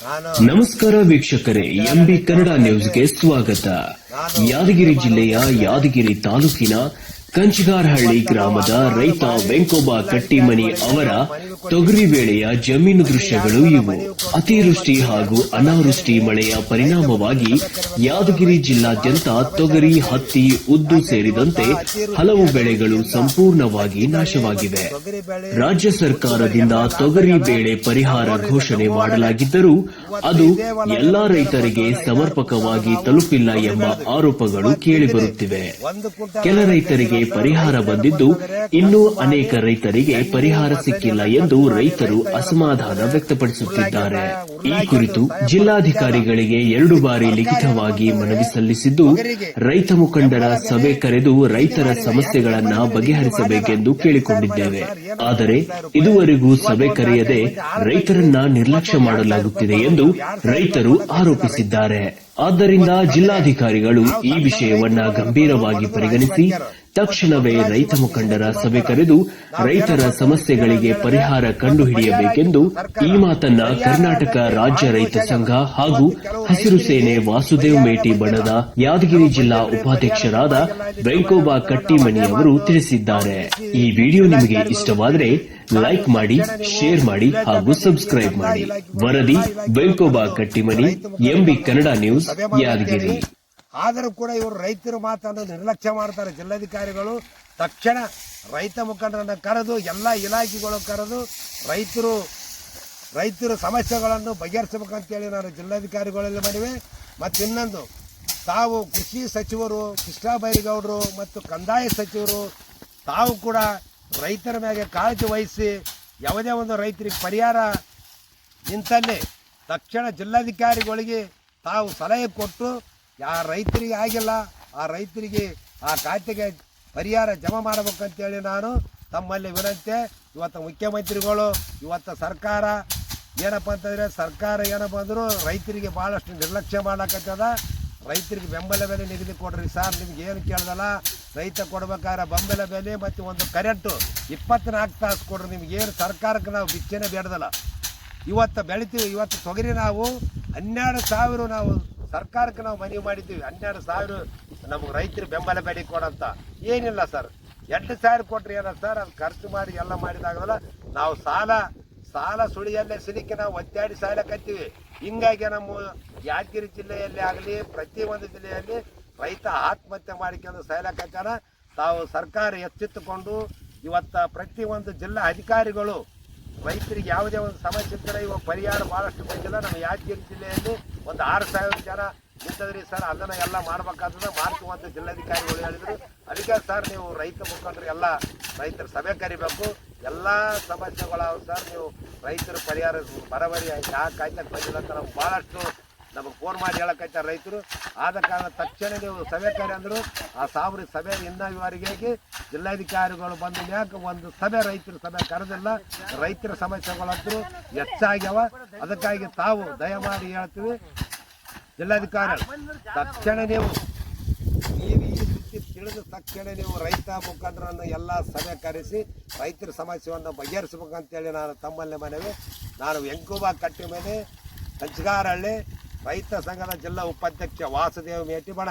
ನಮಸ್ಕಾರ ವೀಕ್ಷಕರೇ, ಎಂಬಿ ಕನ್ನಡ ನ್ಯೂಸ್ಗೆ ಸ್ವಾಗತ. ಯಾದಗಿರಿ ಜಿಲ್ಲೆಯ ಯಾದಗಿರಿ ತಾಲೂಕಿನ ಕಂಚಗಾರಹಳ್ಳಿ ಗ್ರಾಮದ ರೈತ ವೆಂಕೋಬ ಕಟ್ಟಿಮನಿ ಅವರ ತೊಗರಿ ಬೆಳೆಯ ಜಮೀನು ದೃಶ್ಯಗಳು ಇವು. ಅತಿವೃಷ್ಟಿ ಹಾಗೂ ಅನಾವೃಷ್ಟಿ ಮಳೆಯ ಪರಿಣಾಮವಾಗಿ ಯಾದಗಿರಿ ಜಿಲ್ಲಾದ್ಯಂತ ತೊಗರಿ, ಹತ್ತಿ, ಉದ್ದು ಸೇರಿದಂತೆ ಹಲವು ಬೆಳೆಗಳು ಸಂಪೂರ್ಣವಾಗಿ ನಾಶವಾಗಿವೆ. ರಾಜ್ಯ ಸರ್ಕಾರದಿಂದ ತೊಗರಿ ಬೆಳೆ ಪರಿಹಾರ ಘೋಷಣೆ ಮಾಡಲಾಗಿದ್ದರೂ ಅದು ಎಲ್ಲಾ ರೈತರಿಗೆ ಸಮರ್ಪಕವಾಗಿ ತಲುಪಿಲ್ಲ ಎಂಬ ಆರೋಪಗಳು ಕೇಳಿಬರುತ್ತಿವೆ. ಕೆಲ ರೈತರಿಗೆ ಪರಿಹಾರ ಬಂದಿದ್ದು ಇನ್ನೂ ಅನೇಕ ರೈತರಿಗೆ ಪರಿಹಾರ ಸಿಕ್ಕಿಲ್ಲ ಎಂದು ರೈತರು ಅಸಮಾಧಾನ ವ್ಯಕ್ತಪಡಿಸುತ್ತಿದ್ದಾರೆ. ಈ ಕುರಿತು ಜಿಲ್ಲಾಧಿಕಾರಿಗಳಿಗೆ 2 ಬಾರಿ ಲಿಖಿತವಾಗಿ ಮನವಿ ಸಲ್ಲಿಸಿದ್ದು, ರೈತ ಮುಖಂಡರ ಸಭೆ ಕರೆದು ರೈತರ ಸಮಸ್ಯೆಗಳನ್ನು ಬಗೆಹರಿಸಬೇಕೆಂದು ಕೇಳಿಕೊಂಡಿದ್ದೇವೆ. ಆದರೆ ಇದುವರೆಗೂ ಸಭೆ ಕರೆಯದೆ ರೈತರನ್ನ ನಿರ್ಲಕ್ಷ್ಯ ಮಾಡಲಾಗುತ್ತಿದೆ ಎಂದು ರೈತರು ಆರೋಪಿಸಿದ್ದಾರೆ. ಆದ್ದರಿಂದ ಜಿಲ್ಲಾಧಿಕಾರಿಗಳು ಈ ವಿಷಯವನ್ನ ಗಂಭೀರವಾಗಿ ಪರಿಗಣಿಸಿ ತಕ್ಷಣವೇ ರೈತ ಮುಖಂಡರ ಸಭೆ ಕರೆದು ರೈತರ ಸಮಸ್ಯೆಗಳಿಗೆ ಪರಿಹಾರ ಕಂಡುಹಿಡಿಯಬೇಕೆಂದು ಈ ಮಾತನ್ನ ಕರ್ನಾಟಕ ರಾಜ್ಯ ರೈತ ಸಂಘ ಹಾಗೂ ಹಸಿರು ಸೇನೆ ವಾಸುದೇವ್ ಮೇಟಿ ಬಣದ ಯಾದಗಿರಿ ಜಿಲ್ಲಾ ಉಪಾಧ್ಯಕ್ಷರಾದ ವೆಂಕೋಬ ಕಟ್ಟಿಮನಿ ಅವರು ತಿಳಿಸಿದ್ದಾರೆ. ಈ ವಿಡಿಯೋ ನಿಮಗೆ ಇಷ್ಟವಾದರೆ ಲೈಕ್ ಮಾಡಿ, ಶೇರ್ ಮಾಡಿ ಹಾಗೂ ಸಬ್ಸ್ಕ್ರೈಬ್ ಮಾಡಿ. ವರದಿ ವೆಂಕೋಬ ಕಟ್ಟಿಮನಿ, ಎಂಬಿ ಕನ್ನಡ ನ್ಯೂಸ್, ಯಾದಗಿರಿ. ಆದರೂ ಕೂಡ ಇವರು ರೈತರ ಮಾತನ್ನು ನಿರ್ಲಕ್ಷ್ಯ ಮಾಡ್ತಾರೆ. ಜಿಲ್ಲಾಧಿಕಾರಿಗಳು ತಕ್ಷಣ ರೈತ ಮುಖಂಡರನ್ನು ಕರೆದು ಎಲ್ಲ ಇಲಾಖೆಗಳು ಕರೆದು ರೈತರ ಸಮಸ್ಯೆಗಳನ್ನು ಬಗೆಹರಿಸಬೇಕಂತೇಳಿ ನಾನು ಜಿಲ್ಲಾಧಿಕಾರಿಗಳಲ್ಲಿ ಮನವಿ. ಮತ್ತು ಇನ್ನೊಂದು, ತಾವು ಕೃಷಿ ಸಚಿವರು ಕೃಷ್ಣ ಬೈರೇಗೌಡರು ಮತ್ತು ಕಂದಾಯ ಸಚಿವರು ತಾವು ಕೂಡ ರೈತರ ಮೇಲೆ ಕಾಳಜಿ ವಹಿಸಿ ಯಾವುದೇ ಒಂದು ರೈತರಿಗೆ ಪರಿಹಾರ ನಿಂತಲ್ಲಿ ತಕ್ಷಣ ಜಿಲ್ಲಾಧಿಕಾರಿಗಳಿಗೆ ತಾವು ಸಲಹೆ ಕೊಟ್ಟು ರೈತರಿಗೆ ಆಗಿಲ್ಲ ಆ ರೈತರಿಗೆ ಆ ಖಾತೆಗೆ ಪರಿಹಾರ ಜಮಾ ಮಾಡಬೇಕಂತೇಳಿ ನಾನು ತಮ್ಮಲ್ಲಿ ವಿನಂತಿ. ಇವತ್ತು ಮುಖ್ಯಮಂತ್ರಿಗಳು, ಇವತ್ತು ಸರ್ಕಾರ ಏನಪ್ಪ ಅಂತಂದರೆ ಸರ್ಕಾರ ಏನಪ್ಪ ಅಂದರೂ ರೈತರಿಗೆ ಭಾಳಷ್ಟು ನಿರ್ಲಕ್ಷ್ಯ ಮಾಡಕತ್ತದ. ರೈತರಿಗೆ ಬೆಂಬಲ ಬೆಲೆ ನಿಗದಿ ಕೊಡ್ರಿ ಸರ್, ನಿಮ್ಗೆ ಏನು ಕೇಳ್ದಲ್ಲ, ರೈತ ಕೊಡ್ಬೇಕಾದ್ರೆ ಬೆಂಬಲ ಬೆಲೆ ಮತ್ತು ಒಂದು ಕರೆಂಟು 24 ತಾಸು ಕೊಡ್ರಿ. ನಿಮ್ಗೇನು ಸರ್ಕಾರಕ್ಕೆ ನಾವು ಬಿಚ್ಚನೆ ಬೇಡದಲ್ಲ. ಇವತ್ತು ಬೆಳಿತೀವಿ, ಇವತ್ತು ತೊಗರಿ ನಾವು 12,000 ನಾವು ಸರ್ಕಾರಕ್ಕೆ ನಾವು ಮನವಿ ಮಾಡಿದ್ದೀವಿ. 12,000 ನಮಗೆ ರೈತರು ಬೆಂಬಲ ಬೆಲೆ ಕೊಡಂತ ಏನಿಲ್ಲ ಸರ್. 8,000 ಕೊಟ್ರಿ ಏನ ಸರ್, ಅದು ಖರ್ಚು ಮಾಡಿ ಎಲ್ಲ ಮಾಡಿದಾಗಲ್ಲ. ನಾವು ಸಾಲ ಸುಳಿಯಲ್ಲೇ ಸಿಲಿಕ್ಕೆ ನಾವು ಒತ್ತಾಡಿ ಸಾಯ್ಲಕತ್ತೀವಿ. ಹಿಂಗಾಗಿ ನಮ್ಮ ಯಾದಗಿರಿ ಜಿಲ್ಲೆಯಲ್ಲಿ ಆಗಲಿ ಪ್ರತಿಯೊಂದು ಜಿಲ್ಲೆಯಲ್ಲಿ ರೈತ ಆತ್ಮಹತ್ಯೆ ಮಾಡಿಕೊಂಡು ಸಾಯ್ಲಕತ್ತಾನ. ತಾವು ಸರ್ಕಾರ ಎಚ್ಚೆತ್ತುಕೊಂಡು ಇವತ್ತು ಪ್ರತಿಯೊಂದು ಜಿಲ್ಲಾ ಅಧಿಕಾರಿಗಳು ರೈತರಿಗೆ ಯಾವುದೇ ಒಂದು ಸಮಸ್ಯೆ ಇದ್ದರೆ ಇವಾಗ ಪರಿಹಾರ ಭಾಳಷ್ಟು ಬಂದಿಲ್ಲ. ನಮ್ಮ ಯಾದಗಿರಿ ಜಿಲ್ಲೆಯಲ್ಲಿ ಒಂದು 6,000 ಜನ ನಿಂತದ್ರಿ ಸರ್, ಅದನ್ನು ಎಲ್ಲ ಮಾಡ್ಬೇಕಾದ್ರೆ ಮಾಡ್ತೀವಿ ಅಂತ ಜಿಲ್ಲಾಧಿಕಾರಿಗಳು ಹೇಳಿದ್ರು. ಅದಕ್ಕೆ ಸರ್ ನೀವು ರೈತ ಮುಖಂಡರು ಎಲ್ಲ ರೈತರ ಸಭೆ ಕರಿಬೇಕು. ಎಲ್ಲ ಸಮಸ್ಯೆಗಳಾವ ಸರ್, ನೀವು ರೈತರ ಪರಿಹಾರ ಬರಬರಿ ಯಾಕೆ ಕಾಯ್ತಕ್ಕೆ ಬಂದಿಲ್ಲ ಅಂತ ನಮಗೆ ಫೋನ್ ಮಾಡಿ ಹೇಳಕೈತಾರೆ ರೈತರು. ಆದ ಕಾರಣ ತಕ್ಷಣ ನೀವು ಸಭೆ ಕರೆ ಅಂದರು. ಆ ಸಭೆ ಇನ್ನವರೆಗೆ ಜಿಲ್ಲಾಧಿಕಾರಿಗಳು ಬಂದ ಮ್ಯಾಕೆ ಒಂದು ಸಭೆ ರೈತರ ಸಭೆ ಕರೆದಿಲ್ಲ. ರೈತರ ಸಮಸ್ಯೆಗಳಂತೂ ಹೆಚ್ಚಾಗ್ಯಾವ. ಅದಕ್ಕಾಗಿ ತಾವು ದಯಮಾಡಿ ಹೇಳ್ತೀವಿ, ಜಿಲ್ಲಾಧಿಕಾರಿ ತಕ್ಷಣ ನೀವು ಈ ರೀತಿ ತಿಳಿದ ತಕ್ಷಣ ನೀವು ರೈತ ಮುಖಂಡರನ್ನು ಎಲ್ಲ ಸಭೆ ಕರೆಸಿ ರೈತರ ಸಮಸ್ಯೆಯನ್ನು ಬಗೆಹರಿಸಬೇಕಂತೇಳಿ ನಾನು ತಮ್ಮಲ್ಲೇ ಮನವಿ. ನಾನು ವೆಂಕೋಬ ಕಟ್ಟಿಮನಿ, ಕಂಚಗಾರಹಳ್ಳಿ ರೈತ ಸಂಘದ ಜಿಲ್ಲಾ ಉಪಾಧ್ಯಕ್ಷ ವಾಸುದೇವ್ ಮೇಟಿ ಬಣ.